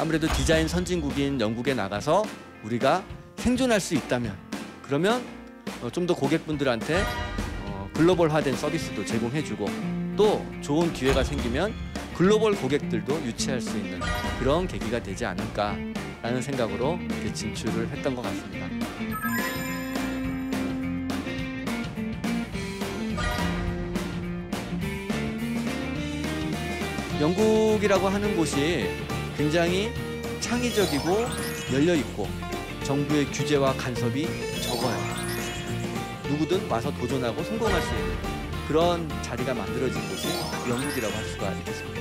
아무래도 디자인 선진국인 영국에 나가서 우리가 생존할 수 있다면, 그러면 좀 더 고객분들한테 글로벌화된 서비스도 제공해주고, 또 좋은 기회가 생기면 글로벌 고객들도 유치할 수 있는 그런 계기가 되지 않을까라는 생각으로 이렇게 진출을 했던 것 같습니다. 영국이라고 하는 곳이 굉장히 창의적이고 열려있고 정부의 규제와 간섭이 적어요. 누구든 와서 도전하고 성공할 수 있는 그런 자리가 만들어진 곳이 영국이라고 할 수가 있겠습니다.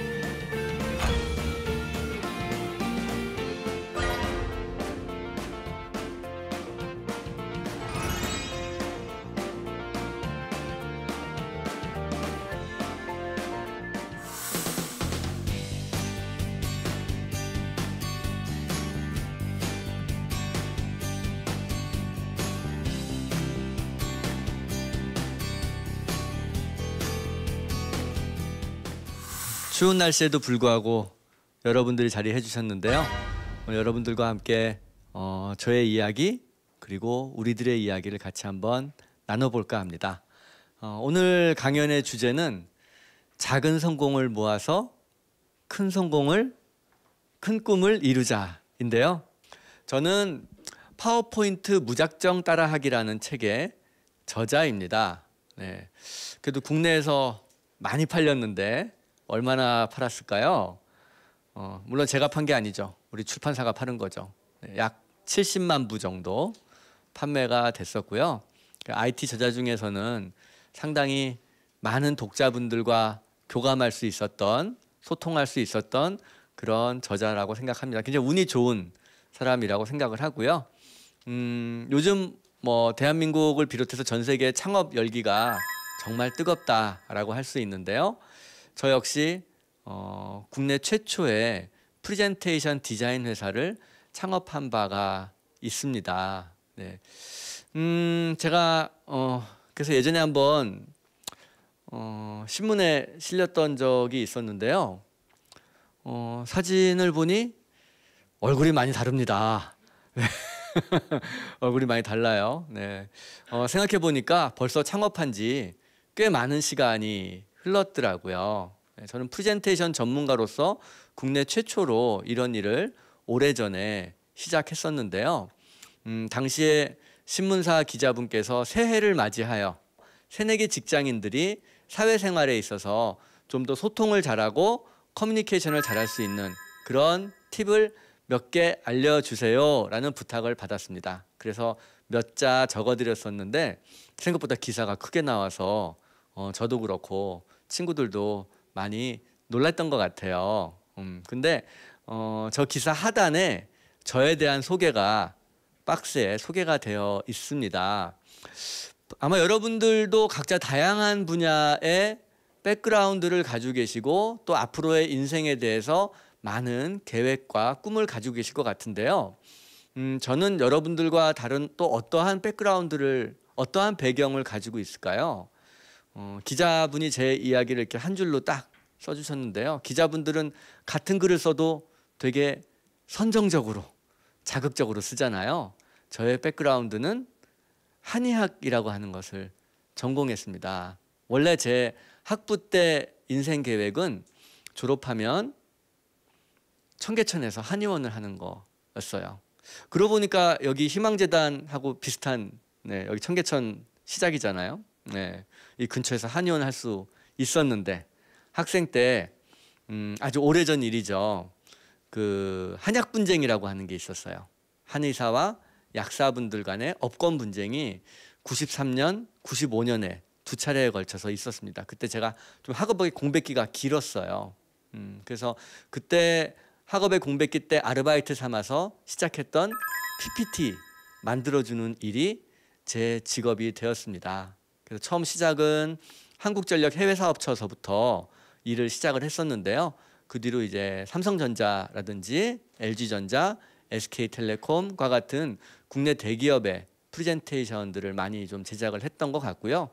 추운 날씨에도 불구하고 여러분들이 자리해 주셨는데요. 여러분들과 함께 저의 이야기 그리고 우리들의 이야기를 같이 한번 나눠볼까 합니다. 오늘 강연의 주제는 작은 성공을 모아서 큰 꿈을 이루자인데요. 저는 파워포인트 무작정 따라하기라는 책의 저자입니다. 네. 그래도 국내에서 많이 팔렸는데 얼마나 팔았을까요? 물론 제가 판 게 아니죠. 우리 출판사가 파는 거죠. 약 70만 부 정도 판매가 됐었고요. IT 저자 중에서는 상당히 많은 독자분들과 교감할 수 있었던, 소통할 수 있었던 그런 저자라고 생각합니다. 굉장히 운이 좋은 사람이라고 생각을 하고요. 요즘 대한민국을 비롯해서 전 세계 창업 열기가 정말 뜨겁다라고 할 수 있는데요. 저 역시 국내 최초의 프레젠테이션 디자인 회사를 창업한 바가 있습니다. 네. 제가 그래서 예전에 한번 신문에 실렸던 적이 있었는데요. 사진을 보니 얼굴이 많이 다릅니다. 네. 얼굴이 많이 달라요. 네. 생각해 보니까 벌써 창업한 지 꽤 많은 시간이 흘렀더라고요. 저는 프레젠테이션 전문가로서 국내 최초로 이런 일을 오래전에 시작했었는데요. 당시에 신문사 기자분께서 새해를 맞이하여 새내기 직장인들이 사회생활에 있어서 좀 더 소통을 잘하고 커뮤니케이션을 잘할 수 있는 그런 팁을 몇 개 알려주세요 라는 부탁을 받았습니다. 그래서 몇 자 적어드렸었는데 생각보다 기사가 크게 나와서 저도 그렇고 친구들도 많이 놀랐던 것 같아요. 근데 저 기사 하단에 저에 대한 소개가 박스에 소개가 되어 있습니다. 아마 여러분들도 각자 다양한 분야의 백그라운드를 가지고 계시고 또 앞으로의 인생에 대해서 많은 계획과 꿈을 가지고 계실 것 같은데요. 저는 여러분들과 다른 또 어떠한 백그라운드를, 어떠한 배경을 가지고 있을까요? 기자분이 제 이야기를 이렇게 한 줄로 딱 써주셨는데요. 기자분들은 같은 글을 써도 되게 선정적으로, 자극적으로 쓰잖아요. 저의 백그라운드는 한의학이라고 하는 것을 전공했습니다. 원래 제 학부 때 인생 계획은 졸업하면 청계천에서 한의원을 하는 거였어요. 그러고 보니까 여기 희망재단하고 비슷한, 네, 여기 청계천 시작이잖아요. 네, 이 근처에서 한의원 할 수 있었는데 학생 때 아주 오래전 일이죠. 그 한약 분쟁이라고 하는 게 있었어요. 한의사와 약사분들 간의 업권 분쟁이 93년, 95년에 두 차례에 걸쳐서 있었습니다. 그때 제가 좀 학업의 공백기가 길었어요. 그래서 그때 학업의 공백기 때 아르바이트 삼아서 시작했던 PPT 만들어주는 일이 제 직업이 되었습니다. 그래서 처음 시작은 한국전력 해외사업처서부터 일을 시작을 했었는데요. 그 뒤로 이제 삼성전자라든지 LG전자, SK텔레콤과 같은 국내 대기업의 프레젠테이션들을 많이 좀 제작을 했던 것 같고요.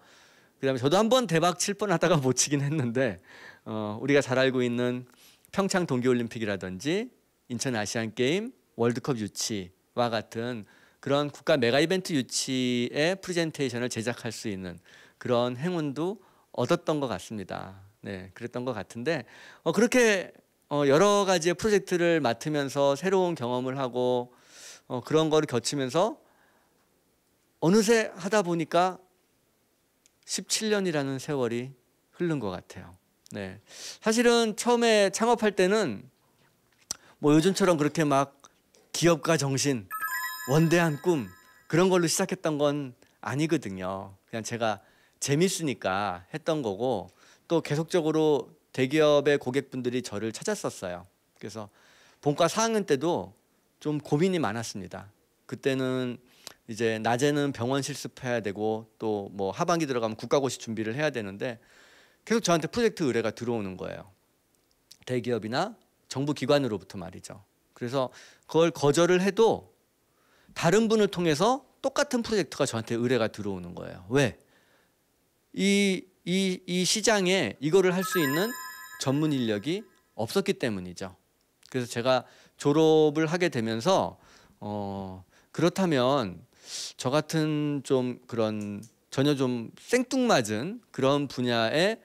그다음에 저도 한번 대박 칠 뻔하다가 못 치긴 했는데 우리가 잘 알고 있는 평창 동계올림픽이라든지 인천 아시안 게임, 월드컵 유치와 같은 그런 국가 메가 이벤트 유치의 프레젠테이션을 제작할 수 있는 그런 행운도 얻었던 것 같습니다. 네, 그랬던 것 같은데 그렇게 여러 가지의 프로젝트를 맡으면서 새로운 경험을 하고 그런 거를 거치면서 어느새 하다 보니까 17년이라는 세월이 흐른 것 같아요. 네, 사실은 처음에 창업할 때는 뭐 요즘처럼 그렇게 막 기업가 정신, 원대한 꿈 그런 걸로 시작했던 건 아니거든요. 그냥 제가 재밌으니까 했던 거고 또 계속적으로 대기업의 고객분들이 저를 찾았었어요. 그래서 본과 4학년 때도 좀 고민이 많았습니다. 그때는 이제 낮에는 병원 실습해야 되고 또 뭐 하반기 들어가면 국가고시 준비를 해야 되는데 계속 저한테 프로젝트 의뢰가 들어오는 거예요. 대기업이나 정부 기관으로부터 말이죠. 그래서 그걸 거절을 해도 다른 분을 통해서 똑같은 프로젝트가 저한테 의뢰가 들어오는 거예요. 왜? 이 시장에 이거를 할 수 있는 전문 인력이 없었기 때문이죠. 그래서 제가 졸업을 하게 되면서 그렇다면 저 같은 좀 그런 전혀 좀 생뚱맞은 그런 분야의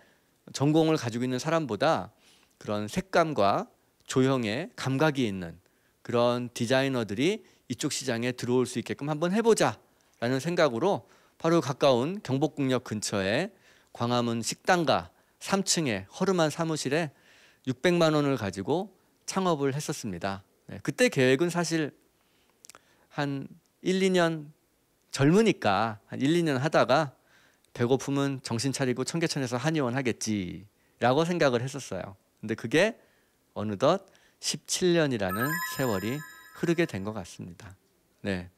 전공을 가지고 있는 사람보다 그런 색감과 조형에 감각이 있는 그런 디자이너들이 이쪽 시장에 들어올 수 있게끔 한번 해보자라는 생각으로 바로 가까운 경복궁역 근처에 광화문 식당가 3층에 허름한 사무실에 600만 원을 가지고 창업을 했었습니다. 네, 그때 계획은 사실 한 1, 2년 젊으니까 한 1, 2년 하다가 배고프면 정신 차리고 청계천에서 한의원 하겠지라고 생각을 했었어요. 근데 그게 어느덧 17년이라는 세월이 흐르게 된 것 같습니다. 네.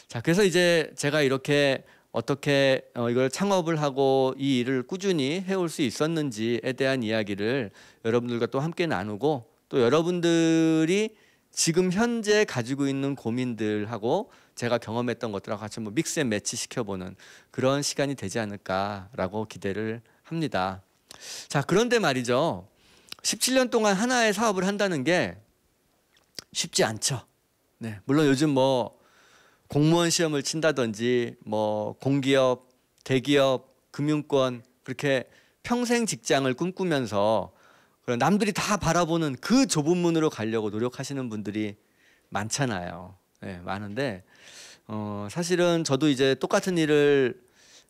자, 그래서 이제 제가 이렇게 어떻게 이걸 창업을 하고 이 일을 꾸준히 해올 수 있었는지에 대한 이야기를 여러분들과 또 함께 나누고 또 여러분들이 지금 현재 가지고 있는 고민들하고 제가 경험했던 것들하고 같이 뭐 믹스 앤 매치 시켜보는 그런 시간이 되지 않을까라고 기대를 합니다. 자, 그런데 말이죠. 17년 동안 하나의 사업을 한다는 게 쉽지 않죠. 네, 물론 요즘 뭐 공무원 시험을 친다든지 뭐 공기업, 대기업, 금융권 그렇게 평생 직장을 꿈꾸면서 남들이 다 바라보는 그 좁은 문으로 가려고 노력하시는 분들이 많잖아요. 네, 많은데 사실은 저도 이제 똑같은 일을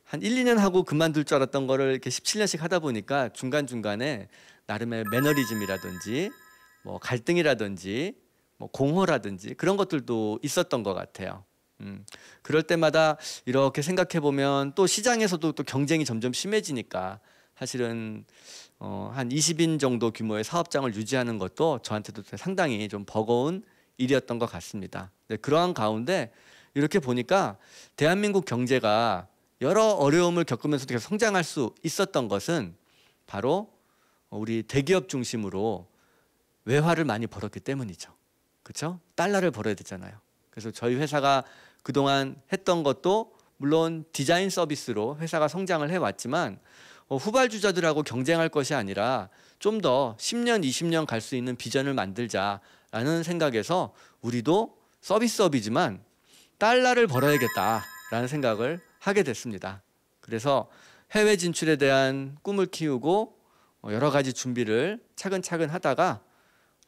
한 1, 2년 하고 그만둘 줄 알았던 거를 이렇게 17년씩 하다 보니까 중간중간에 나름의 매너리즘이라든지 뭐 갈등이라든지 뭐 공허라든지 그런 것들도 있었던 것 같아요. 그럴 때마다 이렇게 생각해 보면 또 시장에서도 또 경쟁이 점점 심해지니까 사실은 한 20인 정도 규모의 사업장을 유지하는 것도 저한테도 상당히 좀 버거운 일이었던 것 같습니다. 네, 그러한 가운데 이렇게 보니까 대한민국 경제가 여러 어려움을 겪으면서도 계속 성장할 수 있었던 것은 바로 우리 대기업 중심으로 외화를 많이 벌었기 때문이죠. 그렇죠? 달러를 벌어야 되잖아요. 그래서 저희 회사가 그동안 했던 것도 물론 디자인 서비스로 회사가 성장을 해왔지만 후발주자들하고 경쟁할 것이 아니라 좀 더 10년, 20년 갈 수 있는 비전을 만들자라는 생각에서 우리도 서비스업이지만 달러를 벌어야겠다라는 생각을 하게 됐습니다. 그래서 해외 진출에 대한 꿈을 키우고 여러 가지 준비를 차근차근 하다가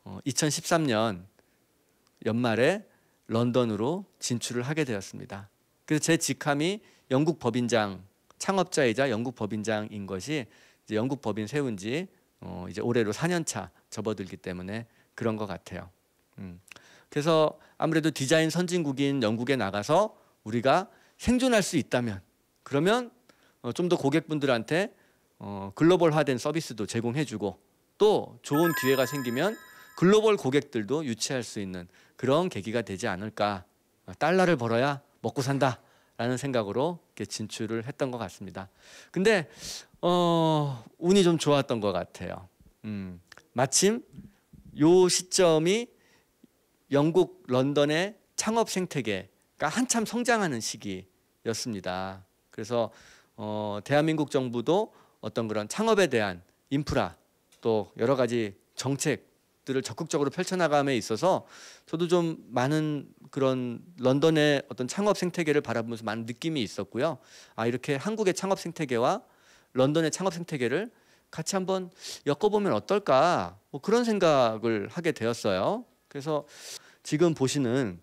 2013년 연말에 런던으로 진출을 하게 되었습니다. 그래서 제 직함이 영국 법인장 창업자이자 영국 법인장인 것이 이제 영국 법인 세운 지 이제 올해로 4년 차 접어들기 때문에 그런 것 같아요. 그래서 아무래도 디자인 선진국인 영국에 나가서 우리가 생존할 수 있다면 그러면 좀 더 고객분들한테 글로벌화된 서비스도 제공해주고 또 좋은 기회가 생기면 글로벌 고객들도 유치할 수 있는 그런 계기가 되지 않을까. 달러를 벌어야 먹고 산다라는 생각으로 이렇게 진출을 했던 것 같습니다. 근데 운이 좀 좋았던 것 같아요. 마침 요 시점이 영국 런던의 창업 생태계가 한참 성장하는 시기였습니다. 그래서 대한민국 정부도 어떤 그런 창업에 대한 인프라 또 여러 가지 정책 지역들을 적극적으로 펼쳐나감에 있어서 저도 좀 많은 그런 런던의 어떤 창업 생태계를 바라보면서 많은 느낌이 있었고요. 아, 이렇게 한국의 창업 생태계와 런던의 창업 생태계를 같이 한번 엮어보면 어떨까, 뭐 그런 생각을 하게 되었어요. 그래서 지금 보시는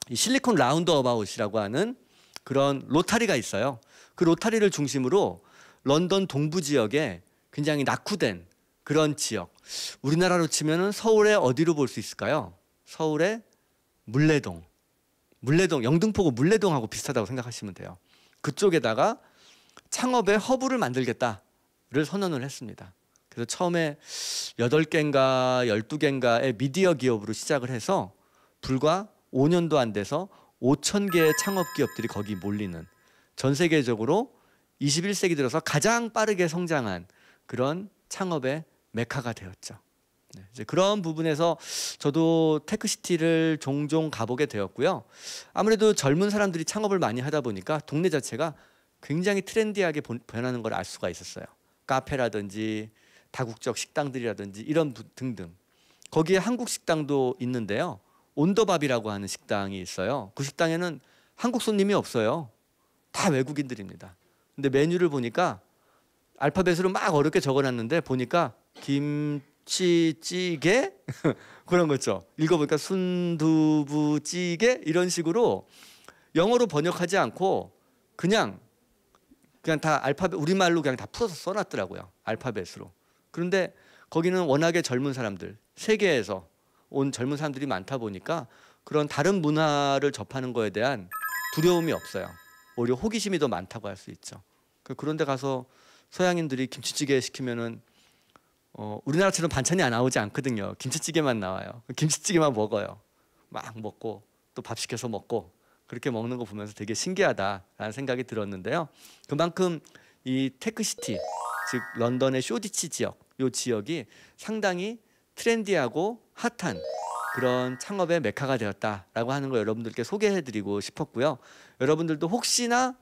이 실리콘 라운드어바웃이라고 하는 그런 로타리가 있어요. 그 로타리를 중심으로 런던 동부 지역에 굉장히 낙후된 그런 지역, 우리나라로 치면은 서울의 어디로 볼 수 있을까요? 서울의 물레동, 영등포구 물레동하고 비슷하다고 생각하시면 돼요. 그쪽에다가 창업의 허브를 만들겠다를 선언을 했습니다. 그래서 처음에 8개인가 12개인가의 미디어 기업으로 시작을 해서 불과 5년도 안 돼서 5,000개의 창업 기업들이 거기 몰리는, 전 세계적으로 21세기 들어서 가장 빠르게 성장한 그런 창업의 메카가 되었죠. 네, 이제 그런 부분에서 저도 테크시티를 종종 가보게 되었고요. 아무래도 젊은 사람들이 창업을 많이 하다 보니까 동네 자체가 굉장히 트렌디하게 변하는 걸 알 수가 있었어요. 카페라든지 다국적 식당들이라든지 이런 등등. 거기에 한국 식당도 있는데요. 온더밥이라고 하는 식당이 있어요. 그 식당에는 한국 손님이 없어요. 다 외국인들입니다. 근데 메뉴를 보니까 알파벳으로 막 어렵게 적어놨는데 보니까 김치찌개 그런 거죠. 읽어보니까 순두부찌개 이런 식으로 영어로 번역하지 않고 그냥 다 알파벳, 우리말로 그냥 다 풀어서 써놨더라고요. 알파벳으로. 그런데 거기는 워낙에 젊은 사람들, 세계에서 온 젊은 사람들이 많다 보니까 그런 다른 문화를 접하는 거에 대한 두려움이 없어요. 오히려 호기심이 더 많다고 할 수 있죠. 그런데 가서 서양인들이 김치찌개 시키면은 우리나라처럼 반찬이 안 나오지 않거든요. 김치찌개만 나와요. 김치찌개만 먹어요. 막 먹고 또 밥 시켜서 먹고 그렇게 먹는 거 보면서 되게 신기하다라는 생각이 들었는데요. 그만큼 이 테크시티, 즉 런던의 쇼디치 지역, 이 지역이 상당히 트렌디하고 핫한 그런 창업의 메카가 되었다라고 하는 걸 여러분들께 소개해드리고 싶었고요. 여러분들도 혹시나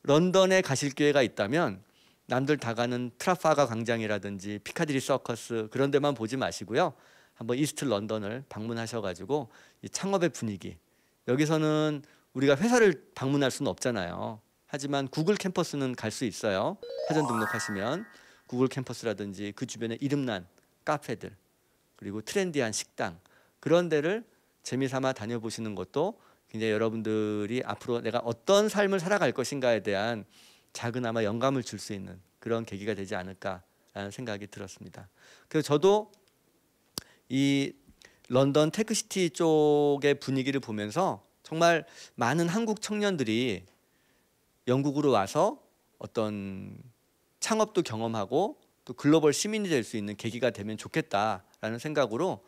런던에 가실 기회가 있다면 남들 다 가는 트라파가 광장이라든지 피카디리 서커스 그런 데만 보지 마시고요. 한번 이스트 런던을 방문하셔가지고 이 창업의 분위기, 여기서는 우리가 회사를 방문할 수는 없잖아요. 하지만 구글 캠퍼스는 갈 수 있어요. 사전 등록하시면 구글 캠퍼스라든지 그 주변에 이름난 카페들, 그리고 트렌디한 식당, 그런 데를 재미삼아 다녀보시는 것도 굉장히 여러분들이 앞으로 내가 어떤 삶을 살아갈 것인가에 대한 작은아마 영감을 줄 수 있는 그런 계기가 되지 않을까라는 생각이 들었습니다. 그래서 저도 이 런던 테크시티 쪽의 분위기를 보면서 정말 많은 한국 청년들이 영국으로 와서 어떤 창업도 경험하고 또 글로벌 시민이 될 수 있는 계기가 되면 좋겠다라는 생각으로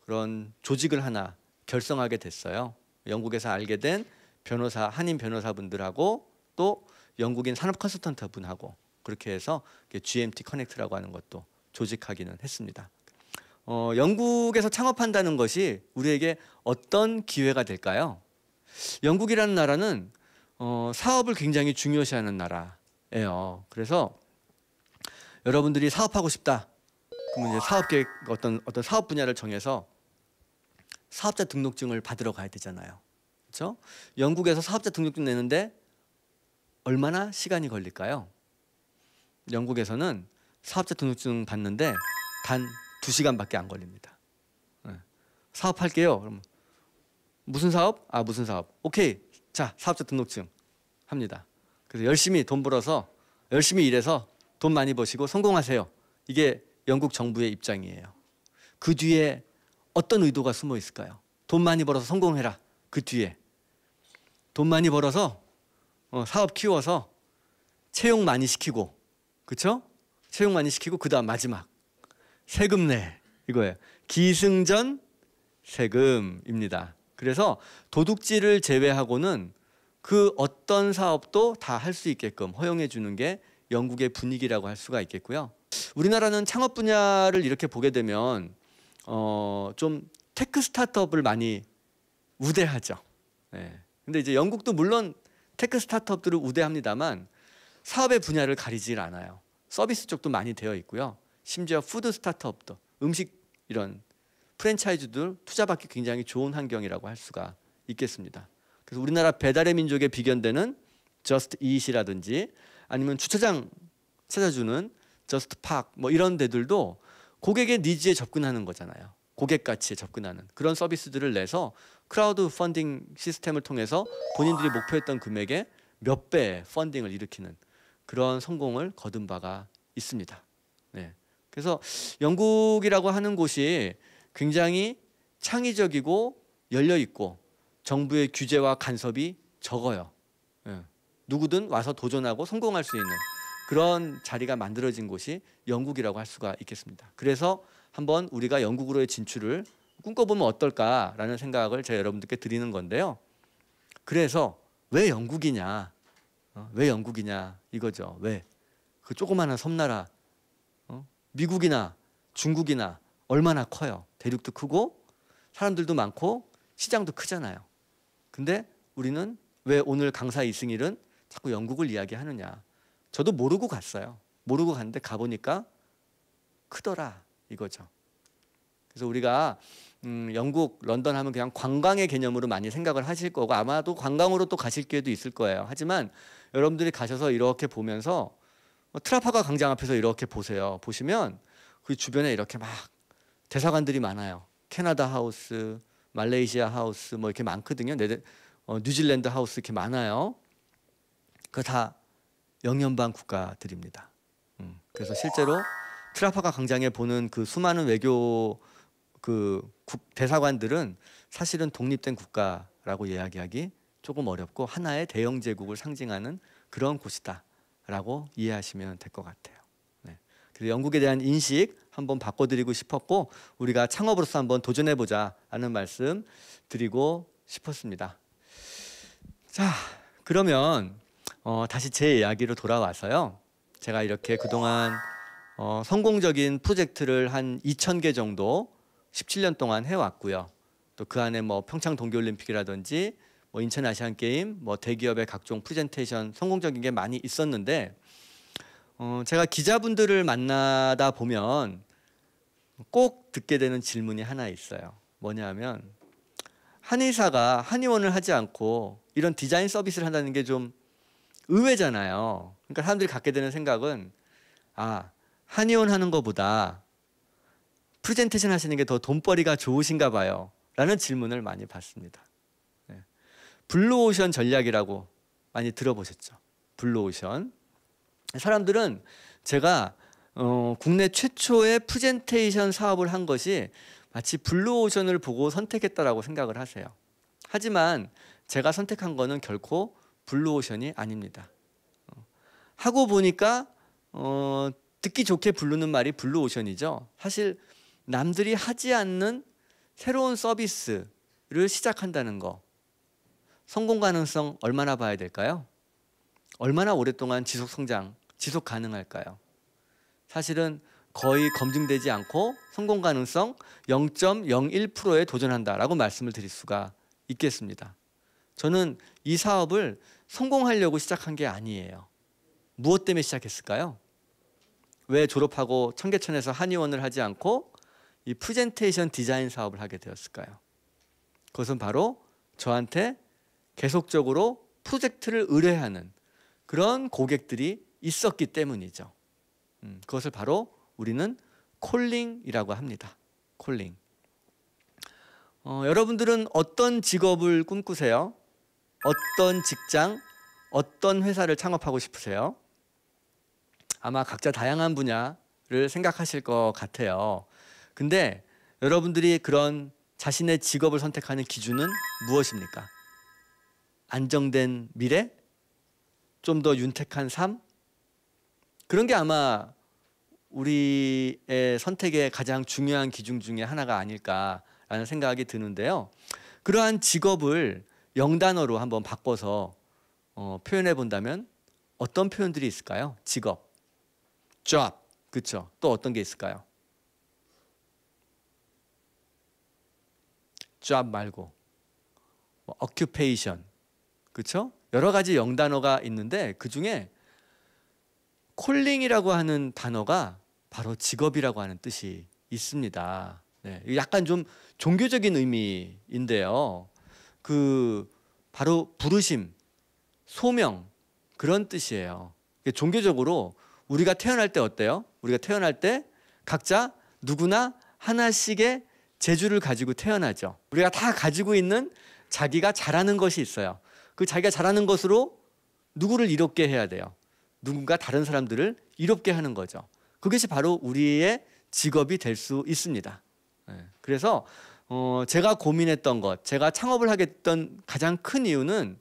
그런 조직을 하나 결성하게 됐어요. 영국에서 알게 된 변호사, 한인 변호사분들하고 또 영국인 산업 컨설턴트 분하고 그렇게 해서 GMT 커넥트라고 하는 것도 조직하기는 했습니다. 영국에서 창업한다는 것이 우리에게 어떤 기회가 될까요? 영국이라는 나라는 사업을 굉장히 중요시하는 나라예요. 그래서 여러분들이 사업하고 싶다, 그러면 이제 사업 계획, 어떤 사업 분야를 정해서 사업자 등록증을 받으러 가야 되잖아요. 그렇죠? 영국에서 사업자 등록증 내는데 얼마나 시간이 걸릴까요? 영국에서는 사업자 등록증 받는데 단 2시간밖에 안 걸립니다. 네. 사업할게요. 그럼 무슨 사업? 아, 무슨 사업. 오케이. 자, 사업자 등록증 합니다. 그래서 열심히 돈 벌어서 열심히 일해서 돈 많이 버시고 성공하세요. 이게 영국 정부의 입장이에요. 그 뒤에 어떤 의도가 숨어 있을까요? 돈 많이 벌어서 성공해라. 그 뒤에 돈 많이 벌어서 사업 키워서 채용 많이 시키고, 그렇죠? 채용 많이 시키고 그다음 마지막 세금 내, 이거예요. 기승전 세금입니다. 그래서 도둑질을 제외하고는 그 어떤 사업도 다 할 수 있게끔 허용해 주는 게 영국의 분위기라고 할 수가 있겠고요. 우리나라는 창업 분야를 이렇게 보게 되면 좀 테크 스타트업을 많이 우대하죠. 네. 근데 이제 영국도 물론 테크 스타트업들을 우대합니다만 사업의 분야를 가리질 않아요. 서비스 쪽도 많이 되어 있고요. 심지어 푸드 스타트업도, 음식 이런 프랜차이즈들 투자받기 굉장히 좋은 환경이라고 할 수가 있겠습니다. 그래서 우리나라 배달의 민족에 비견되는 저스트 이잇이라든지 아니면 주차장 찾아주는 저스트 팍 뭐 이런 데들도 고객의 니즈에 접근하는 거잖아요. 고객 가치에 접근하는 그런 서비스들을 내서 크라우드 펀딩 시스템을 통해서 본인들이 목표했던 금액의 몇 배의 펀딩을 일으키는 그런 성공을 거둔 바가 있습니다. 네. 그래서 영국이라고 하는 곳이 굉장히 창의적이고 열려 있고 정부의 규제와 간섭이 적어요. 예. 누구든 와서 도전하고 성공할 수 있는 그런 자리가 만들어진 곳이 영국이라고 할 수가 있겠습니다. 그래서 한번 우리가 영국으로의 진출을 꿈꿔보면 어떨까라는 생각을 제가 여러분들께 드리는 건데요. 그래서 왜 영국이냐? 왜 영국이냐 이거죠. 왜? 그 조그마한 섬나라 미국이나 중국이나 얼마나 커요. 대륙도 크고 사람들도 많고 시장도 크잖아요. 근데 우리는 왜 오늘 강사 이승일은 자꾸 영국을 이야기하느냐. 저도 모르고 갔어요. 모르고 갔는데 가보니까 크더라 이거죠. 그래서 우리가 영국, 런던 하면 그냥 관광의 개념으로 많이 생각을 하실 거고 아마도 관광으로 또 가실 기회도 있을 거예요. 하지만 여러분들이 가셔서 이렇게 보면서 트라파가 광장 앞에서 이렇게 보세요. 보시면 그 주변에 이렇게 막 대사관들이 많아요. 캐나다 하우스, 말레이시아 하우스 뭐 이렇게 많거든요. 뉴질랜드 하우스 이렇게 많아요. 그거 다 영연방 국가들입니다. 그래서 실제로 트라파가 광장에 보는 그 수많은 외교 대사관들은 사실은 독립된 국가라고 이야기하기 조금 어렵고 하나의 대영 제국을 상징하는 그런 곳이다라고 이해하시면 될 것 같아요. 네. 그래서 영국에 대한 인식 한번 바꿔드리고 싶었고 우리가 창업으로서 한번 도전해보자 하는 말씀 드리고 싶었습니다. 자, 그러면 다시 제 이야기로 돌아와서요. 제가 이렇게 그동안 성공적인 프로젝트를 한 2,000개 정도 17년 동안 해왔고요. 또 그 안에 뭐 평창 동계올림픽이라든지 뭐 인천 아시안 게임, 뭐 대기업의 각종 프레젠테이션 성공적인 게 많이 있었는데 제가 기자분들을 만나다 보면 꼭 듣게 되는 질문이 하나 있어요. 뭐냐면 한의사가 한의원을 하지 않고 이런 디자인 서비스를 한다는 게 좀 의외잖아요. 그러니까 사람들이 갖게 되는 생각은 한의원 하는 것보다 프레젠테이션 하시는 게 더 돈벌이가 좋으신가 봐요 라는 질문을 많이 받습니다. 네. 블루오션 전략이라고 많이 들어보셨죠? 블루오션. 사람들은 제가 국내 최초의 프레젠테이션 사업을 한 것이 마치 블루오션을 보고 선택했다라고 생각을 하세요. 하지만 제가 선택한 거는 결코 블루오션이 아닙니다. 하고 보니까 듣기 좋게 부르는 말이 블루오션이죠. 사실 남들이 하지 않는 새로운 서비스를 시작한다는 거. 성공 가능성 얼마나 봐야 될까요? 얼마나 오랫동안 지속 성장, 지속 가능할까요? 사실은 거의 검증되지 않고 성공 가능성 0.01%에 도전한다라고 말씀을 드릴 수가 있겠습니다. 저는 이 사업을 성공하려고 시작한 게 아니에요. 무엇 때문에 시작했을까요? 왜 졸업하고 청계천에서 한의원을 하지 않고 이 프레젠테이션 디자인 사업을 하게 되었을까요? 그것은 바로 저한테 계속적으로 프로젝트를 의뢰하는 그런 고객들이 있었기 때문이죠. 그것을 바로 우리는 콜링이라고 합니다. 콜링. 여러분들은 어떤 직업을 꿈꾸세요? 어떤 직장, 어떤 회사를 창업하고 싶으세요? 아마 각자 다양한 분야를 생각하실 것 같아요. 근데 여러분들이 그런 자신의 직업을 선택하는 기준은 무엇입니까? 안정된 미래? 좀 더 윤택한 삶? 그런 게 아마 우리의 선택의 가장 중요한 기준 중에 하나가 아닐까라는 생각이 드는데요. 그러한 직업을 영단어로 한번 바꿔서 표현해 본다면 어떤 표현들이 있을까요? 직업, job, 그렇죠? 또 어떤 게 있을까요? job 말고 occupation, 그렇죠? 여러 가지 영단어가 있는데 그 중에 콜링이라고 하는 단어가 바로 직업이라고 하는 뜻이 있습니다. 네, 약간 좀 종교적인 의미인데요. 바로 부르심, 소명 그런 뜻이에요. 종교적으로 우리가 태어날 때 어때요? 우리가 태어날 때 각자 누구나 하나씩의 재주를 가지고 태어나죠. 우리가 다 가지고 있는 자기가 잘하는 것이 있어요. 그 자기가 잘하는 것으로 누구를 이롭게 해야 돼요. 누군가 다른 사람들을 이롭게 하는 거죠. 그것이 바로 우리의 직업이 될 수 있습니다. 그래서 제가 고민했던 것, 제가 창업을 하게 됐던 가장 큰 이유는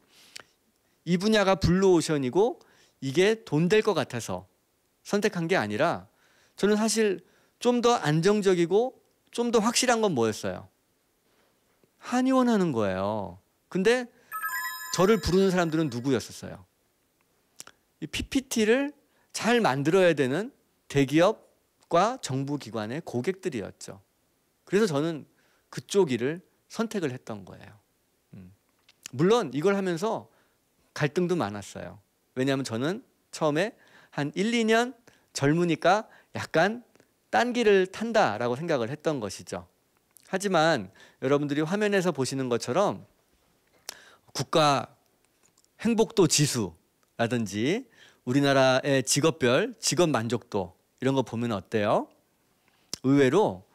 이 분야가 블루오션이고 이게 돈 될 것 같아서 선택한 게 아니라 저는 사실 좀 더 안정적이고 좀 더 확실한 건 뭐였어요? 한의원 하는 거예요. 근데 저를 부르는 사람들은 누구였었어요? 이 PPT를 잘 만들어야 되는 대기업과 정부기관의 고객들이었죠. 그래서 저는 그쪽 일을 선택을 했던 거예요. 물론 이걸 하면서 갈등도 많았어요. 왜냐하면 저는 처음에 한 1, 2년 젊으니까 약간 딴 길을 탄다라고 생각을 했던 것이죠. 하지만 여러분들이 화면에서 보시는 것처럼 국가 행복도 지수라든지 우리나라의 직업별 직업 만족도 이런 거 보면 어때요? 의외로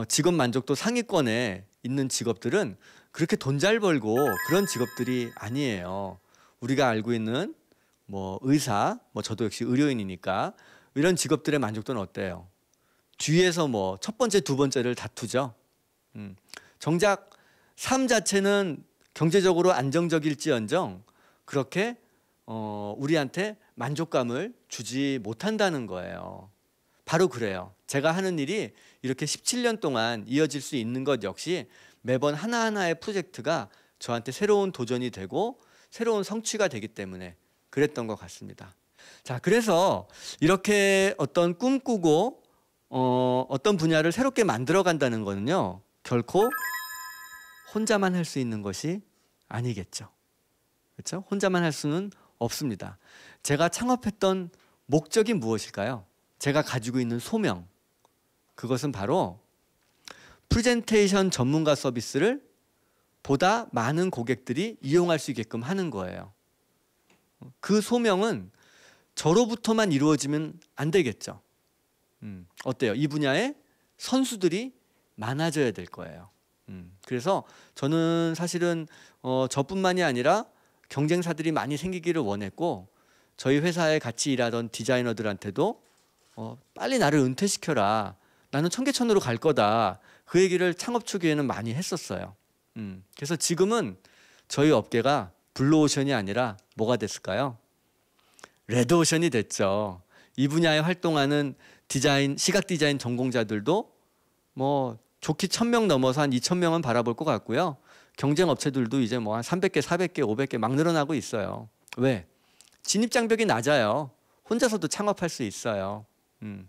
직업 만족도 상위권에 있는 직업들은 그렇게 돈 잘 벌고 그런 직업들이 아니에요. 우리가 알고 있는 뭐 의사, 뭐 저도 역시 의료인이니까 이런 직업들의 만족도는 어때요? 뒤에서 뭐 첫 번째, 두 번째를 다투죠. 정작 삶 자체는 경제적으로 안정적일지언정 그렇게 우리한테 만족감을 주지 못한다는 거예요. 바로 그래요. 제가 하는 일이 이렇게 17년 동안 이어질 수 있는 것 역시 매번 하나하나의 프로젝트가 저한테 새로운 도전이 되고 새로운 성취가 되기 때문에 그랬던 것 같습니다. 자, 그래서 이렇게 어떤 꿈꾸고 어떤 분야를 새롭게 만들어 간다는 거는요, 결코 혼자만 할 수 있는 것이 아니겠죠. 그렇죠? 혼자만 할 수는 없습니다. 제가 창업했던 목적이 무엇일까요? 제가 가지고 있는 소명, 그것은 바로 프레젠테이션 전문가 서비스를 보다 많은 고객들이 이용할 수 있게끔 하는 거예요. 그 소명은 저로부터만 이루어지면 안 되겠죠. 어때요? 이 분야에 선수들이 많아져야 될 거예요. 그래서 저는 사실은 저뿐만이 아니라 경쟁사들이 많이 생기기를 원했고 저희 회사에 같이 일하던 디자이너들한테도 빨리 나를 은퇴시켜라. 나는 청계천으로 갈 거다. 그 얘기를 창업 초기에는 많이 했었어요. 그래서 지금은 저희 업계가 블루오션이 아니라 뭐가 됐을까요? 레드오션이 됐죠. 이 분야에 활동하는 디자인, 시각 디자인 전공자들도 뭐 좋게 1000명 넘어서 한 2000명은 바라볼 것 같고요. 경쟁 업체들도 이제 뭐 한 300개, 400개, 500개 막 늘어나고 있어요. 왜? 진입 장벽이 낮아요. 혼자서도 창업할 수 있어요.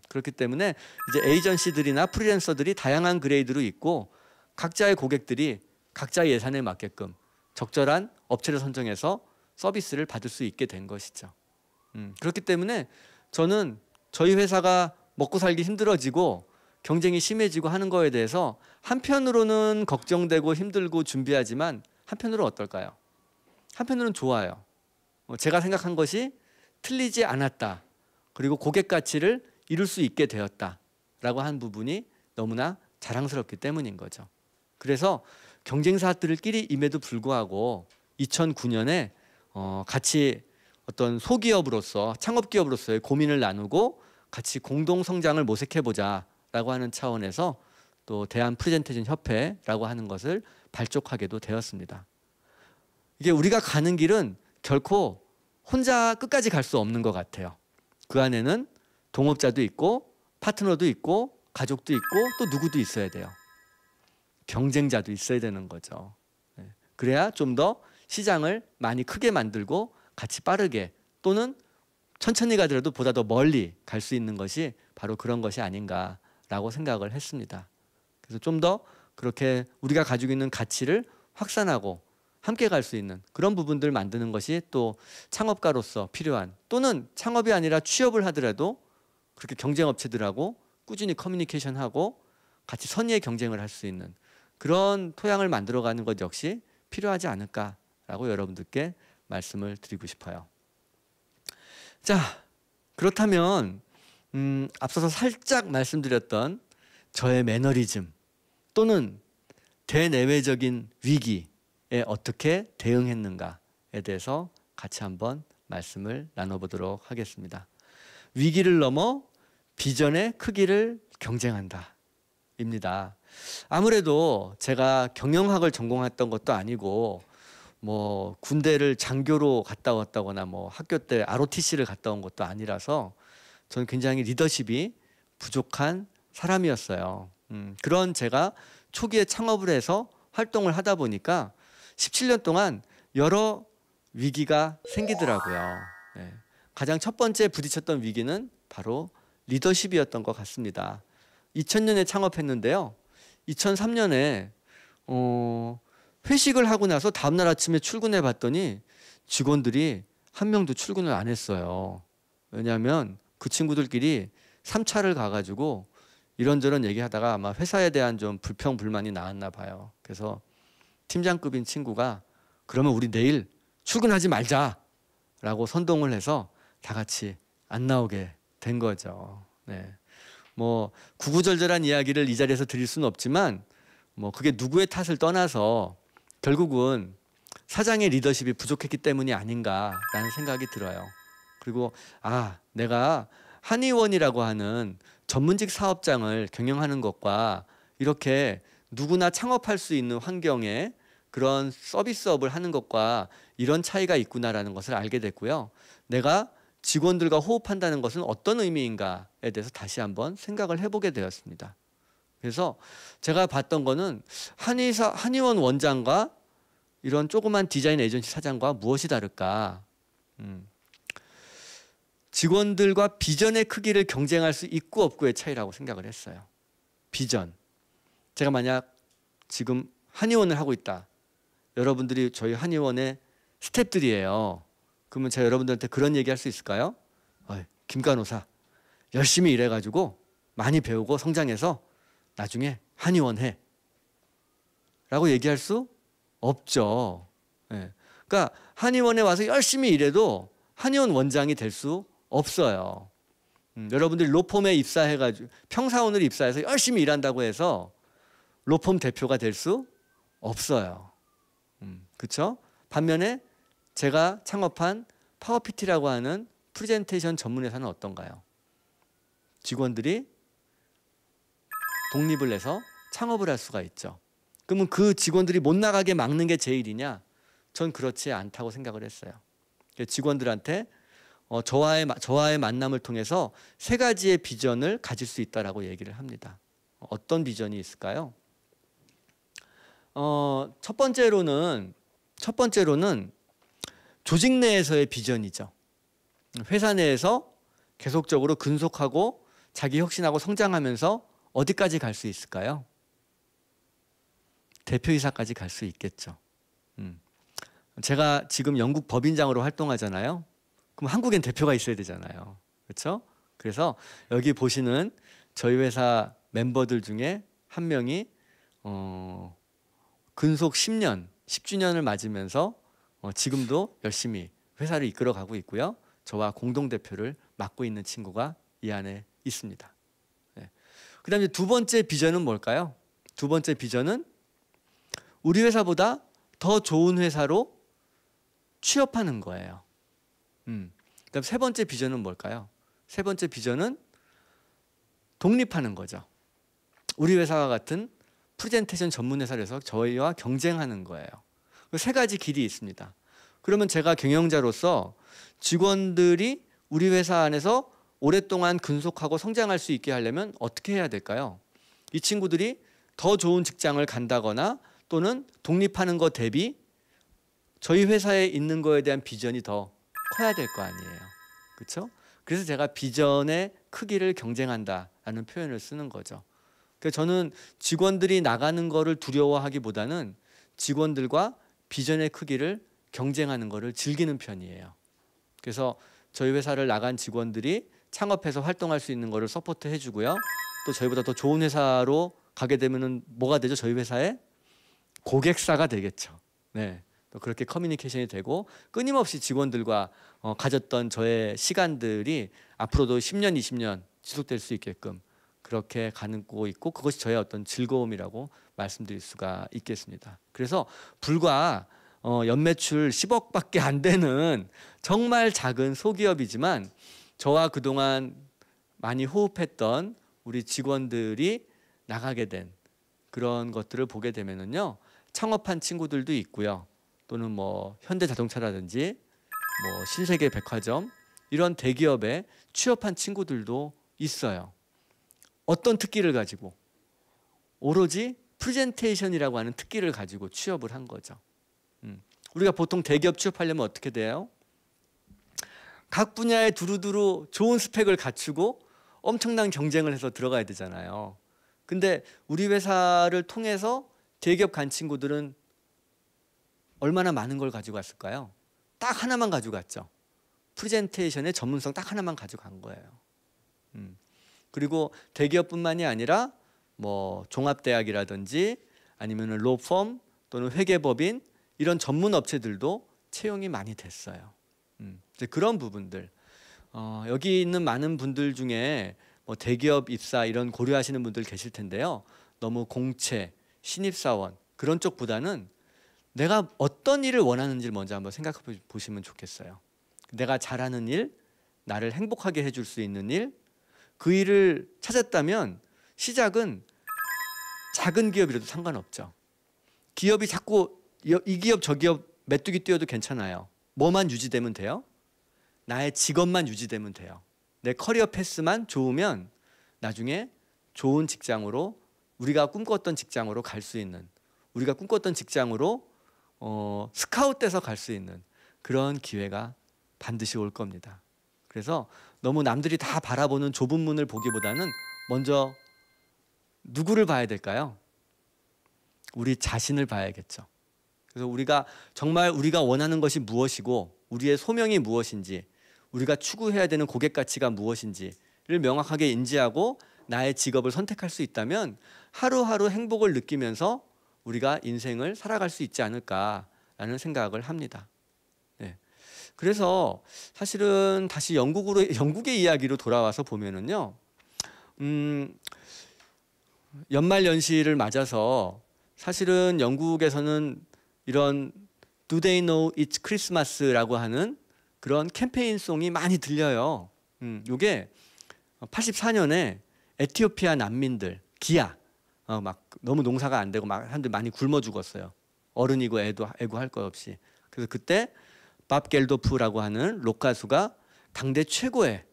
그렇기 때문에 이제 에이전시들이나 프리랜서들이 다양한 그레이드로 있고 각자의 고객들이 각자의 예산에 맞게끔 적절한 업체를 선정해서 서비스를 받을 수 있게 된 것이죠. 그렇기 때문에 저는 저희 회사가 먹고 살기 힘들어지고 경쟁이 심해지고 하는 거에 대해서 한편으로는 걱정되고 힘들고 준비하지만 한편으로는 어떨까요? 한편으로는 좋아요. 제가 생각한 것이 틀리지 않았다. 그리고 고객 가치를 이룰 수 있게 되었다라고 한 부분이 너무나 자랑스럽기 때문인 거죠. 그래서 경쟁사들끼리 임에도 불구하고 2009년에 같이 어떤 소기업으로서 창업기업으로서의 고민을 나누고 같이 공동 성장을 모색해보자라고 하는 차원에서 또 대한 프레젠테이션 협회라고 하는 것을 발족하게도 되었습니다. 이게 우리가 가는 길은 결코 혼자 끝까지 갈 수 없는 것 같아요. 그 안에는 동업자도 있고 파트너도 있고 가족도 있고 또 누구도 있어야 돼요. 경쟁자도 있어야 되는 거죠. 그래야 좀 더 시장을 많이 크게 만들고 같이 빠르게 또는 천천히 가더라도 보다 더 멀리 갈 수 있는 것이 바로 그런 것이 아닌가라고 생각을 했습니다. 그래서 좀 더 그렇게 우리가 가지고 있는 가치를 확산하고 함께 갈 수 있는 그런 부분들 만드는 것이 또 창업가로서 필요한 또는 창업이 아니라 취업을 하더라도 그렇게 경쟁업체들하고 꾸준히 커뮤니케이션하고 같이 선의의 경쟁을 할 수 있는 그런 토양을 만들어가는 것 역시 필요하지 않을까라고 여러분들께 말씀을 드리고 싶어요. 자, 그렇다면 앞서서 살짝 말씀드렸던 저의 매너리즘 또는 대내외적인 위기에 어떻게 대응했는가에 대해서 같이 한번 말씀을 나눠보도록 하겠습니다. 위기를 넘어 비전의 크기를 경쟁한다 입니다. 아무래도 제가 경영학을 전공했던 것도 아니고 뭐 군대를 장교로 갔다 왔다거나 뭐 학교 때 ROTC를 갔다 온 것도 아니라서 저는 굉장히 리더십이 부족한 사람이었어요. 그런 제가 초기에 창업을 해서 활동을 하다 보니까 17년 동안 여러 위기가 생기더라고요. 네. 가장 첫 번째 부딪혔던 위기는 바로 리더십이었던 것 같습니다. 2000년에 창업했는데요. 2003년에 회식을 하고 나서 다음날 아침에 출근해 봤더니 직원들이 한 명도 출근을 안 했어요. 왜냐하면 그 친구들끼리 3차를 가가지고 이런저런 얘기하다가 아마 회사에 대한 좀 불평 불만이 나왔나 봐요. 그래서 팀장급인 친구가 그러면 우리 내일 출근하지 말자라고 선동을 해서 다 같이 안 나오게 된 거죠. 네. 뭐 구구절절한 이야기를 이 자리에서 드릴 수는 없지만 뭐 그게 누구의 탓을 떠나서 결국은 사장의 리더십이 부족했기 때문이 아닌가라는 생각이 들어요. 그리고 내가 한의원이라고 하는 전문직 사업장을 경영하는 것과 이렇게 누구나 창업할 수 있는 환경에 그런 서비스업을 하는 것과 이런 차이가 있구나라는 것을 알게 됐고요. 내가 직원들과 호흡한다는 것은 어떤 의미인가에 대해서 다시 한번 생각을 해보게 되었습니다. 그래서 제가 봤던 거는 한의원 원장과 이런 조그만 디자인 에이전시 사장과 무엇이 다를까? 직원들과 비전의 크기를 경쟁할 수 있고 없고의 차이라고 생각을 했어요. 비전. 제가 만약 지금 한의원을 하고 있다. 여러분들이 저희 한의원의 스태프들이에요. 그러면 제가 여러분들한테 그런 얘기 할 수 있을까요? 김 간호사 열심히 일해가지고 많이 배우고 성장해서 나중에 한의원 해 라고 얘기할 수 없죠. 네. 그러니까 한의원에 와서 열심히 일해도 한의원 원장이 될 수 없어요. 여러분들이 로펌에 입사해가지고 평사원으로 입사해서 열심히 일한다고 해서 로펌 대표가 될 수 없어요. 그렇죠? 반면에 제가 창업한 파워PT라고 하는 프레젠테이션 전문 회사는 어떤가요? 직원들이 독립을 해서 창업을 할 수가 있죠. 그러면 그 직원들이 못 나가게 막는 게 제일이냐? 전 그렇지 않다고 생각을 했어요. 직원들한테 저와의 만남을 통해서 세 가지의 비전을 가질 수 있다라고 얘기를 합니다. 어떤 비전이 있을까요? 첫 번째로는 조직 내에서의 비전이죠. 회사 내에서 계속적으로 근속하고 자기 혁신하고 성장하면서 어디까지 갈 수 있을까요? 대표이사까지 갈 수 있겠죠. 제가 지금 영국 법인장으로 활동하잖아요. 그럼 한국엔 대표가 있어야 되잖아요. 그렇죠? 그래서 여기 보시는 저희 회사 멤버들 중에 한 명이 근속 10주년을 맞으면서 지금도 열심히 회사를 이끌어가고 있고요. 저와 공동대표를 맡고 있는 친구가 이 안에 있습니다. 네. 그 다음에 두 번째 비전은 뭘까요? 두 번째 비전은 우리 회사보다 더 좋은 회사로 취업하는 거예요. 그다음 세 번째 비전은 뭘까요? 세 번째 비전은 독립하는 거죠. 우리 회사와 같은 프레젠테이션 전문 회사에서 저희와 경쟁하는 거예요. 세 가지 길이 있습니다. 그러면 제가 경영자로서 직원들이 우리 회사 안에서 오랫동안 근속하고 성장할 수 있게 하려면 어떻게 해야 될까요? 이 친구들이 더 좋은 직장을 간다거나 또는 독립하는 것 대비 저희 회사에 있는 거에 대한 비전이 더 커야 될 거 아니에요. 그렇죠? 그래서 제가 비전의 크기를 경쟁한다라는 표현을 쓰는 거죠. 그래서 저는 직원들이 나가는 거를 두려워하기보다는 직원들과 비전의 크기를 경쟁하는 거를 즐기는 편이에요. 그래서 저희 회사를 나간 직원들이 창업해서 활동할 수 있는 거를 서포트 해주고요. 또 저희보다 더 좋은 회사로 가게 되면은 뭐가 되죠? 저희 회사에 고객사가 되겠죠. 네. 또 그렇게 커뮤니케이션이 되고 끊임없이 직원들과 가졌던 저의 시간들이 앞으로도 10년, 20년 지속될 수 있게끔 그렇게 가고 있고 그것이 저의 어떤 즐거움이라고 말씀드릴 수가 있겠습니다. 그래서 불과 연매출 10억밖에 안 되는 정말 작은 소기업이지만 저와 그동안 많이 호흡했던 우리 직원들이 나가게 된 그런 것들을 보게 되면은요, 창업한 친구들도 있고요. 또는 뭐 현대자동차라든지 뭐 신세계백화점 이런 대기업에 취업한 친구들도 있어요. 어떤 특기를 가지고? 오로지 프레젠테이션이라고 하는 특기를 가지고 취업을 한 거죠. 우리가 보통 대기업 취업하려면 어떻게 돼요? 각 분야에 두루두루 좋은 스펙을 갖추고 엄청난 경쟁을 해서 들어가야 되잖아요. 근데 우리 회사를 통해서 대기업 간 친구들은 얼마나 많은 걸 가지고 왔을까요? 딱 하나만 가지고 갔죠. 프레젠테이션의 전문성 딱 하나만 가지고 간 거예요. 그리고 대기업뿐만이 아니라 뭐 종합대학이라든지 아니면 로펌 또는 회계법인 이런 전문 업체들도 채용이 많이 됐어요. 이제 그런 부분들 여기 있는 많은 분들 중에 뭐 대기업 입사 이런 고려하시는 분들 계실 텐데요. 너무 공채, 신입사원 그런 쪽보다는 내가 어떤 일을 원하는지를 먼저 한번 생각해 보시면 좋겠어요. 내가 잘하는 일, 나를 행복하게 해줄 수 있는 일, 그 일을 찾았다면 시작은 작은 기업이라도 상관없죠. 기업이 자꾸 이 기업 저 기업 메뚜기 뛰어도 괜찮아요. 뭐만 유지되면 돼요? 나의 직업만 유지되면 돼요. 내 커리어 패스만 좋으면 나중에 좋은 직장으로 우리가 꿈꿨던 직장으로 갈 수 있는 우리가 꿈꿨던 직장으로 스카웃돼서 갈 수 있는 그런 기회가 반드시 올 겁니다. 그래서 너무 남들이 다 바라보는 좁은 문을 보기보다는 먼저 누구를 봐야 될까요? 우리 자신을 봐야겠죠. 그래서 우리가 정말 우리가 원하는 것이 무엇이고 우리의 소명이 무엇인지 우리가 추구해야 되는 고객 가치가 무엇인지를 명확하게 인지하고 나의 직업을 선택할 수 있다면 하루하루 행복을 느끼면서 우리가 인생을 살아갈 수 있지 않을까라는 생각을 합니다. 네. 그래서 사실은 다시 영국의 이야기로 돌아와서 보면은요, 연말연시를 맞아서 사실은 영국에서는 이런 Do They Know It's Christmas라고 하는 그런 캠페인송이 많이 들려요. 이게 84년에 에티오피아 난민들 기아 막 너무 농사가 안 되고 막 사람들 많이 굶어 죽었어요. 어른이고 애고 할 것 없이. 그래서 그때 밥 겔도프라고 하는 록 가수가 당대 최고의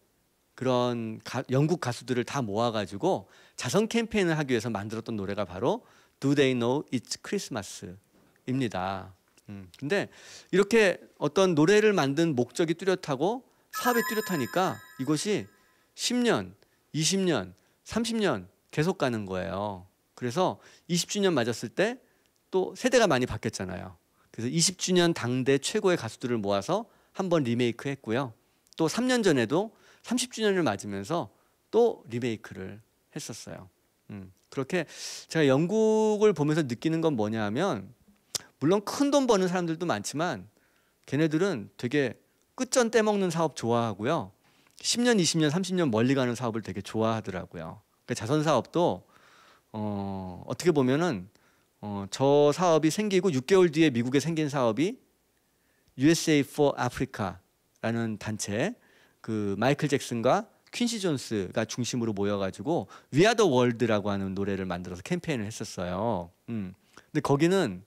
그런 영국 가수들을 다 모아가지고 자선 캠페인을 하기 위해서 만들었던 노래가 바로 Do They Know It's Christmas입니다. 근데 이렇게 어떤 노래를 만든 목적이 뚜렷하고 사업이 뚜렷하니까 이것이 10년, 20년, 30년 계속 가는 거예요. 그래서 20주년 맞았을 때 또 세대가 많이 바뀌었잖아요. 그래서 20주년 당대 최고의 가수들을 모아서 한번 리메이크 했고요. 또 3년 전에도 30주년을 맞으면서 또 리메이크를 했었어요. 그렇게 제가 영국을 보면서 느끼는 건 뭐냐 하면 물론 큰 돈 버는 사람들도 많지만 걔네들은 되게 끝전 떼먹는 사업 좋아하고요. 10년, 20년, 30년 멀리 가는 사업을 되게 좋아하더라고요. 그러니까 자선 사업도 어떻게 보면은 저 사업이 생기고 6개월 뒤에 미국에 생긴 사업이 USA for Africa라는 단체 그 마이클 잭슨과 퀸시 존스가 중심으로 모여가지고 We Are the World라고 하는 노래를 만들어서 캠페인을 했었어요. 근데 거기는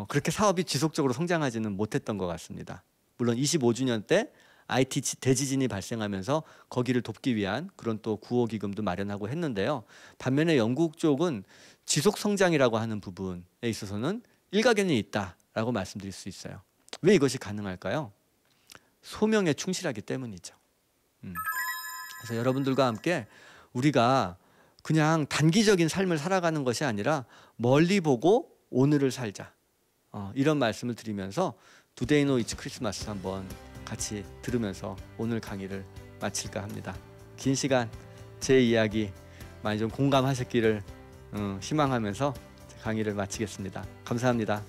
그렇게 사업이 지속적으로 성장하지는 못했던 것 같습니다. 물론 25주년 때 IT 대지진이 발생하면서 거기를 돕기 위한 그런 또 구호 기금도 마련하고 했는데요. 반면에 영국 쪽은 지속 성장이라고 하는 부분에 있어서는 일가견이 있다라고 말씀드릴 수 있어요. 왜 이것이 가능할까요? 소명에 충실하기 때문이죠. 그래서 여러분들과 함께 우리가 그냥 단기적인 삶을 살아가는 것이 아니라 멀리 보고 오늘을 살자. 이런 말씀을 드리면서 Do They Know It's Christmas 한번 같이 들으면서 오늘 강의를 마칠까 합니다. 긴 시간 제 이야기 많이 좀 공감하셨기를 희망하면서 강의를 마치겠습니다. 감사합니다.